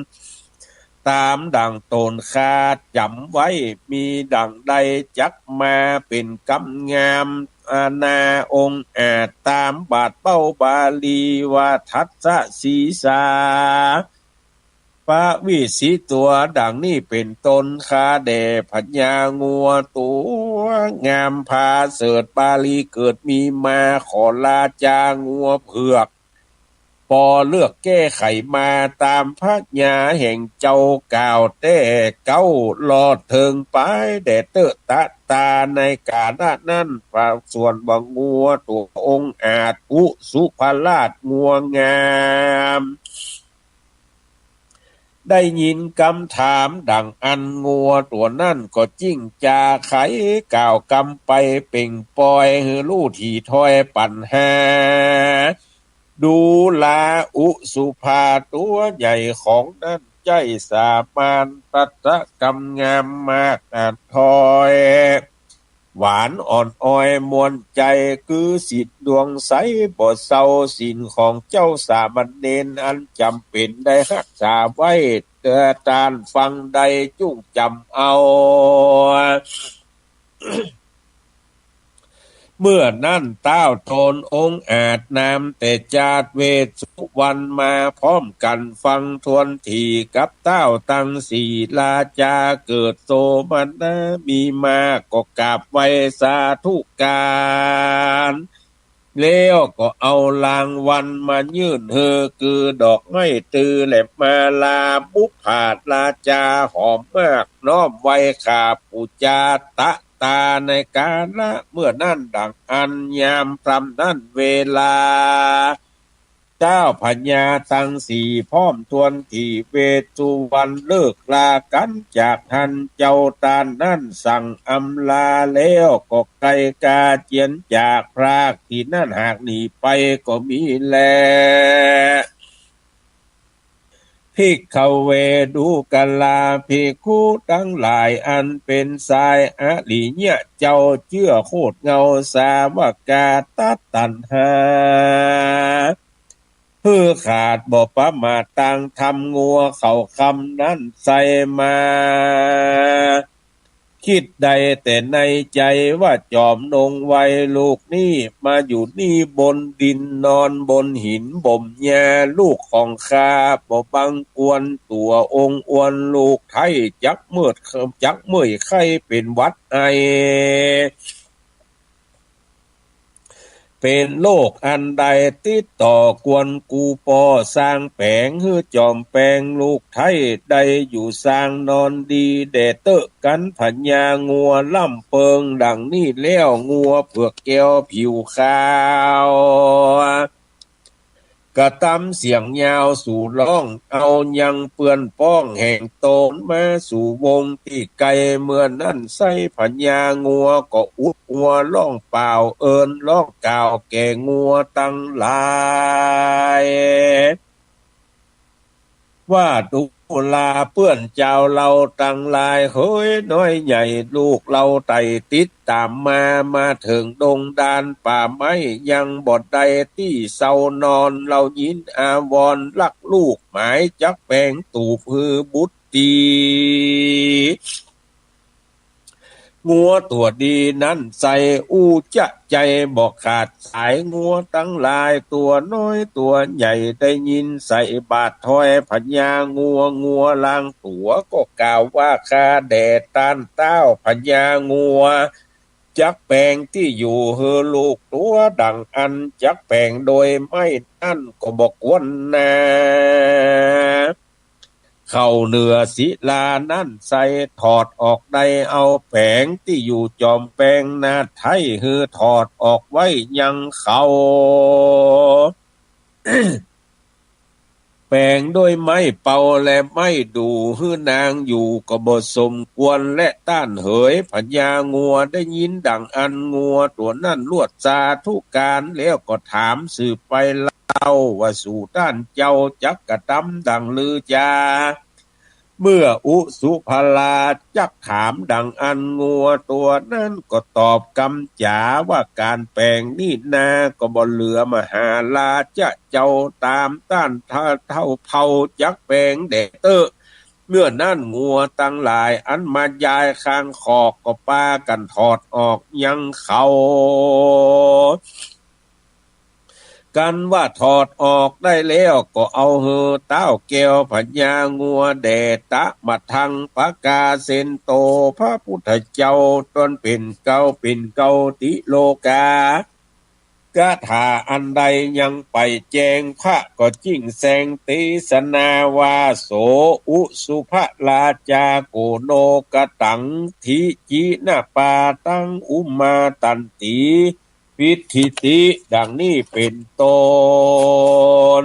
ตามดังตนคาดจำไว้มีดังใดจักมาเป็นกำงามอาณาองค์อาจตามบาทเป้าบาลีว่าทัศสีสาพระวิสีตัวดังนี้เป็นตนคาแด่พัญญางัวตัวงามพาเสดบาลีเกิดมีมาขอลาจางัวเผือกพอเลือกแก้ไขมาตามพระญาแห่งเจ้าก่าวแต่เก้าลอดเทิงไปแด่เตอะตะตาในกาลนั้นฝากส่วนบังงัวตัวองค์อาจอุสุภราชงัวงามได้ยินคำถามดังอันงัวตัวนั่นก็จิ้งจาไขกล่าวกำไปเป่งปอยฮือลู่ที่ถ้อยปัญหาดูลาอุสุภาตัวใหญ่ของนั้นใจสามานตัตะกำงามมากอาจทอยหวานอ่อนอ้อยมวลใจคือสิทธิ์ดวงใสบ่เศร้าสินของเจ้าสามเณรอันจำเป็นได้รักษาไว้เตือตานฟังใดจุ้งจำเอา เมื่อนั่นเต้าโทนองค์อาจนามแต่จาดเวสสุวรรณมาพร้อมกันฟังทวนทีกับเต้าตังสีลาจาเกิดโสมันนะมีมาก็กราบไว้สาธุการแล้วก็เอารางวัลมายื่นคือดอกไม้ตือแหลมมาลาบุพผาดลาจาหอมมากน้อมไว้ขาปูจาตะตาในกาละเมื่อนั่นดังอันยามพรำนั่นเวลาเจ้าพญาทั้งสี่พร้อมทวนที่เวสสุวรรณเลิกลากันจากทันเจ้าตานั่นสั่งอำลาแล้วก็ไกลกาเจียนจากพรากที่นั่นหากหนีไปก็มีแลภิกขเวดูกาลาภิกขุทั้งหลายอันเป็นสายอริยะเจ้าเชื่อโคตรเงาสาวกาตัดตัณหาเพื่อขาดบ่ประมาทต่างทำงัวเข้าคำนั้นใส่มาคิดใดแต่ในใจว่าจอมนงไว้ลูกนี่มาอยู่นี่บนดินนอนบนหินบ่มแยลูกของข้าบ่บังกวนตัวองค์อวนลูกไทยจักเมื่อยไข้เป็นวัดไอเป็นโลกอันใดติดต่อกวนกูปอสร้างแปลงฮือจอมแปลงลูกไทยได้อยู่สร้างนอนดีแดดเตอะกันผัญญางัวล่ำเปิงดังนี้แล้วงัวเผือกแก้วผิวขาวกระตำเสียงยาวสู่ร้องเอายังเปื้อนป้องแห่งโตนมาสู่วงที่ไกลเมื่อนั่นใส่ผัญญางัวก็อุดงัวร้องเปล่าเอินร้องกล่าวแก่งัวตั้งหลายว่าตุลาเปื้อนเจ้าเราตั้งหลายเฮ้ยน้อยใหญ่ลูกเราไต่ติดตามมาถึงดงดานป่าไม้ยังบดใดที่เศร้านอนเรายินอาวรลักลูกหมายจักแปงตูพือบุตรีงัวตัวดีนั้นใส่อู้จะใจบอกขาดสายงัวตั้งหลายตัวน้อยตัวใหญ่ได้ยินใส่บาดถอยพญางัวลางตัวก็กล่าวว่าคาแดดต้านเต้าพญางัวจักแปลงที่อยู่เฮอลูกตัวดังอันจักแปลงโดยไม่นั่นก็บอกวนนาเข้าเนื้อศิลานั่นใส่ถอดออกได้เอาแผงที่อยู่จอมแปลงนาไทยฮือถอดออกไว้ยังเขาแปลงด้วยไม้เป่าและไม้ดูฮือนางอยู่ก็บ่สมควรและต้านเหยพญางัวได้ยินดังอันงัวตัวนั่นลวดสาธุการแล้วก็ถามสืบไปเล่าว่าสู่ด้านเจ้าจักกระตำดังลือจา เมื่ออุสุภลาจักถามดังอันงัวตัวนั้นก็ตอบกำจ๋าว่าการแปลงนี่นาก็บ่เหลือมหาลาจะเจ้าตามต้านเท่าเผาจักแปลงแดดเตอเมื่อนั่นงัวตั้งหลายอันมายายข้างคอกก็ปากันถอดออกยังเขากันว่าถอดออกได้แล้วก็เอาเหือเต้าแก้วพญางัวแดตะมาทังปากาเซนโตพระพุทธเจ้าตนเป็นเก่าติโลกากะถาอันใดยังไปแจงพระก็จิ้งแสงติสนาวาโสอุสุภลาจาโกโนกตังทิจินาปาตังอุมาตันติพิธิติดังนี้เป็นต้น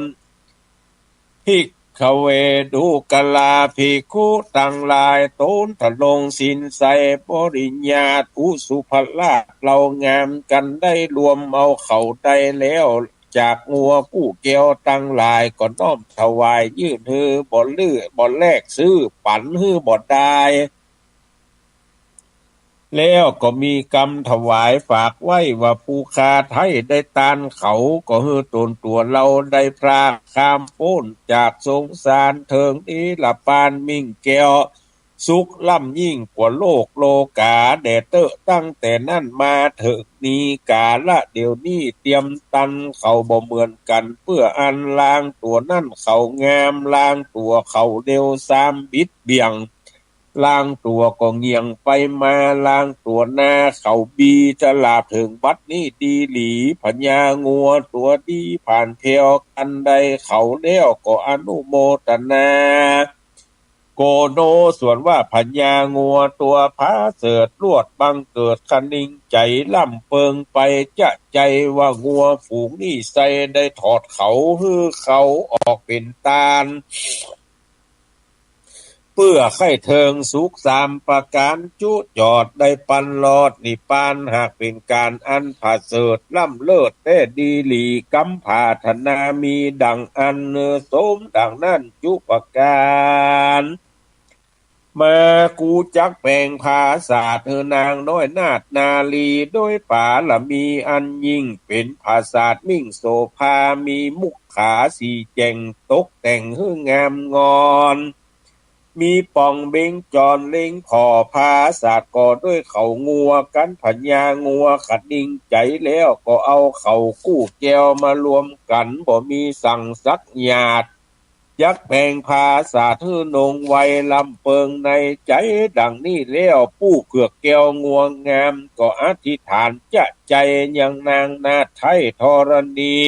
ภิกขเวดูกลาภิกขุตั้งหลายตนทะลงสินใสปริญญาอุสุภลาภเรางามกันได้รวมเอาเขาได้แล้วจากงัวผู้แก้วตั้งหลายก็น้อมถวายยื่นฮือบ่ลือบ่แลกซื้อปันฮือบ่ได้แล้วก็มีกรรมถวายฝากไว้ว่าผู้คาไทยได้ตานเขาก็ฮือตนตัวเราได้พระข้ามพ้นจากสงสารเถิงนี้ละปานมิ่งแก้วสุขล่ำยิ่งกว่าโลกโลกาแดเตอตั้งแต่นั้นมาเถิกนี้กาละเดี๋ยวนี้เตรียมตันเขาบ่เหมือนกันเพื่ออันล้างตัวนั่นเขางามล้างตัวเขาเร็วสามบิดเบี่ยงล้างตัวก็เงียงไปมาล้างตัวหน้าเขาบีจะลาบถึงบัดนี้ดีหลีพญางัวตัวดีผ่านเพียวกันใดเขาแล้วก็อนุโมทนาโกโนส่วนว่าพญางัวตัวพาเสดลวดบังเกิดคณิงใจล่ำเปิงไปจะใจว่างัวฝูงนี่ใส่ได้ถอดเขาฮือเขาออกเป็นตาลเพื่อไข่เทิงสุขสามประการจุจอดได้ปันลอดนิปานหากเป็นการอันผาเสดล่ำเลิศแต่ดีหลีกำผาธนามีดังอันเนอสมดังนั้นจุประการมากูจักแปลงภาษาเธอนางน้อยนาฏนาลีโดยป่าละมีอันยิ่งเป็นภาษามิ่งโสภามีมุขขาสีแจงตกแต่งหื้องามงอนมีป่องเบงจรเล็งพอภาษาก่อด้วยเขางัวกันพญางัวขัดดิ่งใจแล้วก็เอาเขากู้แก้วมารวมกันบ่มีสั่งสักหยาดยักแปลงภาษาทื่อนงไวลำเปิงในใจดังนี้แล้วผู้เกือกแก้วงวงงามก็อธิษฐานจะใจยังนางนาไทยธรณี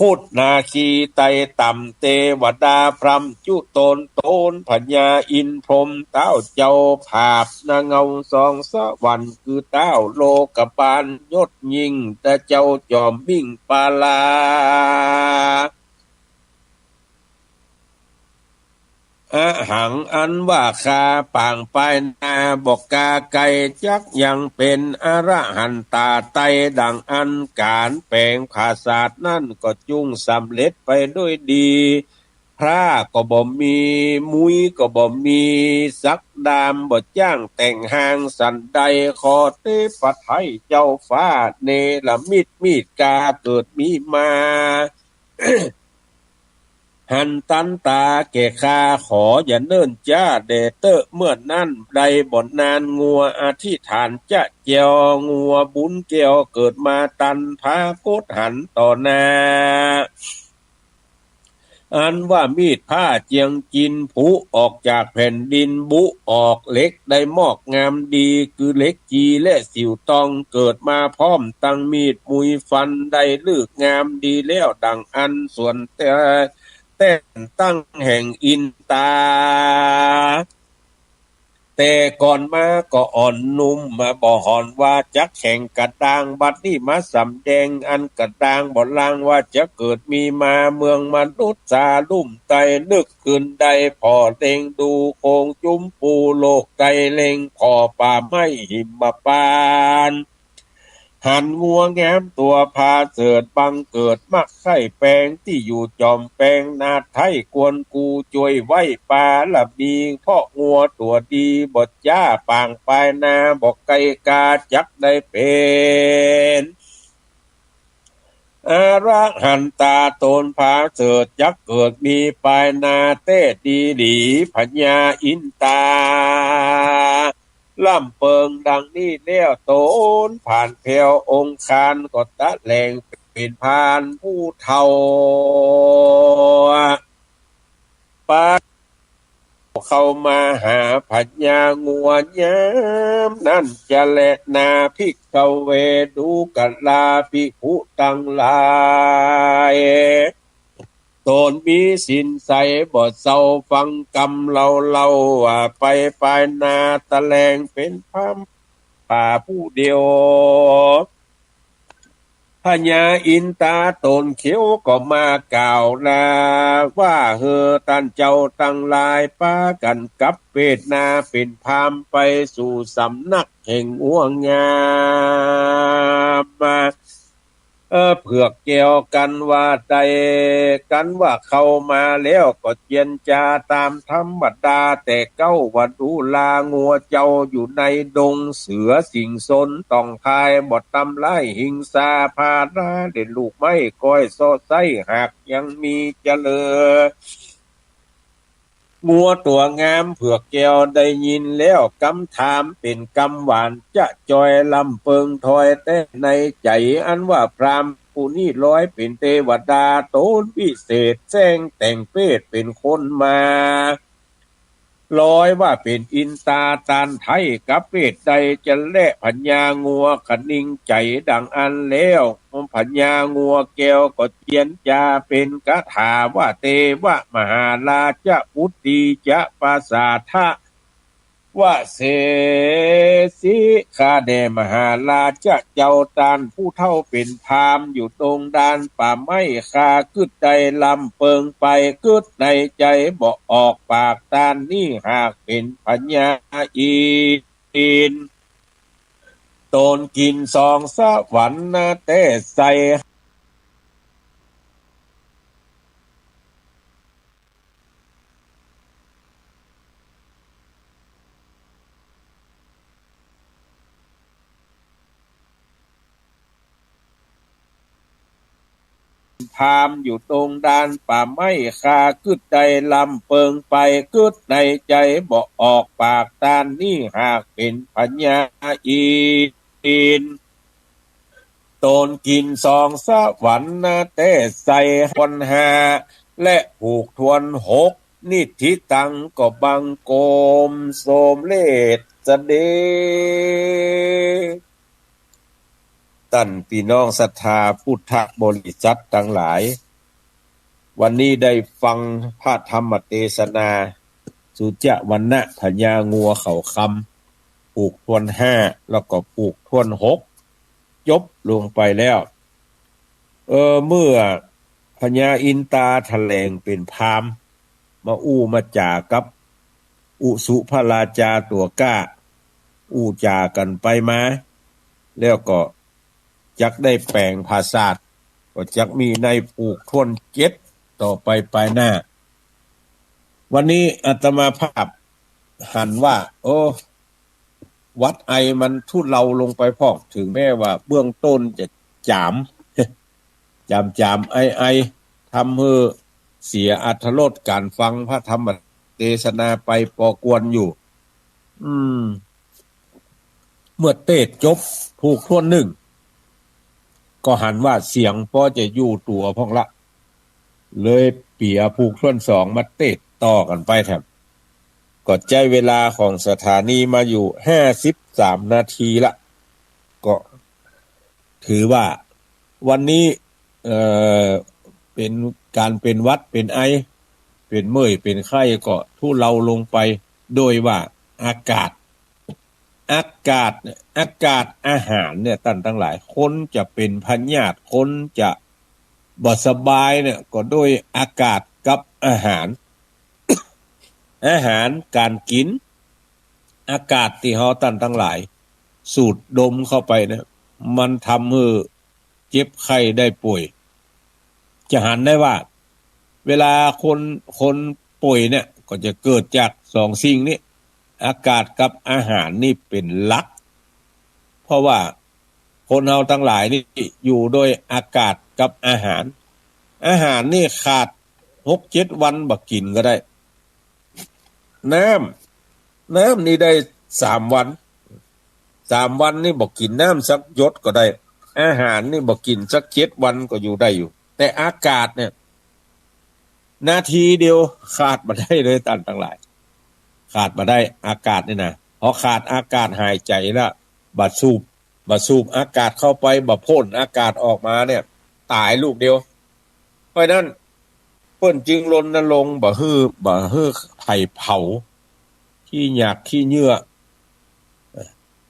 พุทธนาคีไตต่ำเทวดาพรหมจุตนพญาอินพรหมเต้าเจ้าภาพนางเงาสองสวรรค์คือเต้าโลกบาลยศยิ่งแต่เจ้าจอมมิ่งปาลาอะหังอันว่าคาป่างไปนาบอกกาไก่จักยังเป็นอรหันตาไตดังอันการแปลงภาษานั่นก็จุงสำเร็จไปด้วยดีพระก็บ่มีมุ้ยก็บ่มีสักดามบ่จ้างแต่งหางสันใดขอเตปะไทยเจ้าฟ้าเนรมิตมีดกาเกิดมีมา หันตันตาแก่คาขออย่าเนิ่นจ้าเดเตอเมื่อนั้นใดบ่นานงัวอธิษฐานจะเจียวงัวบุญเกียวเกิดมาตันพาโคตหันต่อหน้าอันว่ามีดผ้าเจียงจินผุออกจากแผ่นดินบุออกเหล็กได้มอกงามดีคือเหล็กจีและสิวตองเกิดมาพร้อมตั้งมีดมุยฟันได้ลึกงามดีแล้วดังอันส่วนแต่ตั้งแห่งอินตาแต่ก่อนมาก็อ่อนนุ่มมาบ่หอนว่าจักแข่งกระด้างบัดนี้มาสำแดงอันกระด้างบ่ลางว่าจะเกิดมีมาเมืองมนุษย์สาลุ่มใจนึกขึ้นได้พอเต็งดูโคงจุ้มปูโลกไกเล็งพอป่าไม้หิมปาน หันงัวแง้มตัวพาเสิดบังเกิดมักไข่แปลงที่อยู่จอมแปลงนาไทยกวนกูจวยไว้ปลาละมีเพาะงัวตัวดีบดจ้าปางปลายนาบอกไก่กาจักได้เป็นอารักหันตาโตนผาเสิดจักเกิดมีปลายนาเต้ดีหลีพญาอินตาล่ำเปิงดังนี้แล้วโตนผ่านเพวองค์คานก็ตะแหลงเป็นพานผู้เฒ่าปาเข้ามาหาพญางัวยามนั่นจะแลนาภิกขเวดูกัลลาภิกขุตั้งหลายตนมีสินใสบ่เศร้าฟังกรรมเราว่าไปปลายนาตะแลงเป็นพามป่าผู้เดียวพญาอินตาตนเขียวก็มากล่าวนาว่าเฮอท่านเจ้าตั้งหลายป้ากันกับเวทนาเป็นพามไปสู่สำนักแห่งอ้วงงามมาเผือกแก้วกันว่าใดกันว่าเข้ามาแล้วก็เจียนจาตามธรรมดาแต่เก้าว่าดูลางัวเจ้าอยู่ในดงเสือสิงสนต้องคายบดตำไล่หิงสาพาราเด่นลูกไม้ก้อยซอไส้หากยังมีเจริญงัวตัวงามเผือกแก้วได้ยินแล้วกำถามเป็นกำหวานจะจอยลำเปิงถอยแต่ในใจอันว่าพรามผู้นี้ร้อยเป็นเทวดาโตนวิเศษแสงแต่งเพศเป็นคนมาร้อยว่าเป็นอินตาตานไทยกับเพศใดจะแล่พญางัวขนิ่งใจดังอันแล้วพญางัวแก้วก็เจียนจาเป็นคาถาว่าเตวะมหาราชอุตติจะปาสาทะว่าเสสิข้าแด่มหาราชเจ้าตานผู้เท่าเป็นพามอยู่ตรงด้านป่าไม้ข้ากึดใจลำเปิงไปกึดในใจบอกออกปากตานนี่หากเป็นปัญญาอินโตนกินสองสวรรค์นะแต่ใส่พามอยู่ตรงด้านป่าไม้คากึดใจลำเปิงไปกึดในใจบอกออกปากตานนี่หากเป็นปัญญาอินโตนกินสองสวรรค์นะแต่ใส่คนหาและผูกทวนหกนิธิตังก็บังโกมโสมเลศเสดตั้นพี่น้องศรัทธาพุทธบริษัททั้งหลายวันนี้ได้ฟังพระธรรมเทศนาสุจวรรณะพญางัวเขาคำผูกทวน5แล้วก็ผูกทวน6จบลงไปแล้วเมื่อพญาอินตาแถลงเป็นพราหมณ์มาอู้มาจากับอุสุพราชาตัวก้าอู้จากันไปมาแล้วก็จักได้แปลงภาษาก็จักมีในผูกทวน7ต่อไปปลายหน้าวันนี้อาตมาภาพหันว่าวัดไอมันทุเลาลงไปพอกถึงแม้ว่าเบื้องต้นจะจามไอทำให้เสียอรรถรสการฟังพระธรรมเทศนาไปปอกวนอยู่เมื่อเทศจบผูกทวน1ก็หันว่าเสียงพอจะอยู่ตัวพ่องละเลยเปียผูกทวน2มาเทศต่อกันไปแถมก็ใจเวลาของสถานีมาอยู่53นาทีละก็ถือว่าวันนี้เป็นการเป็นวัดเป็นไอเป็นเมื่อยเป็นไข้ก็ทุเลาลงไปโดยว่าอากาศอาหารเนี่ยท่านทั้งหลายคนจะเป็นพยาธิคนจะบ่สบายเนี่ยก็โดยอากาศกับอาหารการกินอากาศที่เฮาท่านทั้งหลายสูดดมเข้าไปนะ มันทำให้เจ็บไข้ได้ป่วยจะหันได้ว่าเวลาคนป่วยเนี่ยก็จะเกิดจาก2สิ่งนี้อากาศกับอาหารนี่เป็นหลักเพราะว่าคนเฮาทั้งหลายนี่อยู่โดยอากาศกับอาหารนี่ขาด 6-7 วันบ่กินก็ได้น้ำนี่ได้3วัน3วันนี่บ่กินน้ำสักหยดก็ได้อาหารนี่บ่กินสัก7วันก็อยู่ได้อยู่แต่อากาศเนี่ยนาทีเดียวขาดบ่ได้เลยท่านทั้งหลายขาดบ่ได้อากาศนี่นะพอขาดอากาศหายใจแล้วบัดสูบอากาศเข้าไปบ่พ่นอากาศออกมาเนี่ยตายลูกเดียวเพราะนั้นเพิ่นจึงรณรงค์บ่ฮื้อไผเผาขี้หยากขี้เหยื่อ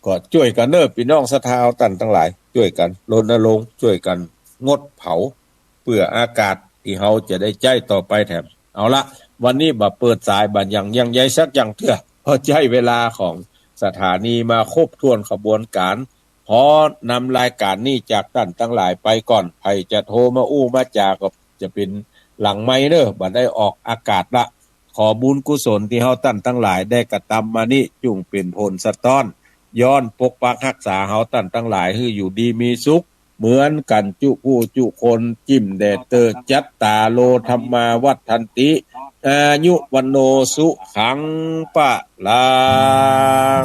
ก็ช่วยกันเด้อพี่น้องศรัทธาท่านทั้งหลายช่วยกันรณรงค์ช่วยกันงดเผาเพื่ออากาศที่เฮาจะได้ใจต่อไปแถมเอาละวันนี้บ่เปิดสายบัดยังใหญ่สักอย่างเถื่อพอใช้เวลาของสถานีมาครบถ้วนขบวนการพอนำรายการนี้จากท่านทั้งหลายไปก่อนใครจะโทรมาอู้มาจาก็จะเป็นหลังไมค์เด้อบ่ได้ออกอากาศละขอบุญกุศลที่เฮาท่านทั้งหลายได้กระทำมานี้จุงเป็นผลสะท้อนย้อนปกปักรักษาเฮาท่านทั้งหลายให้อยู่ดีมีสุขเหมือนกันจุผู้จุคนจิ้มแดดเตอจัตตาโลธรรมาวัฏันติอายุวันโนสุขังปะลัง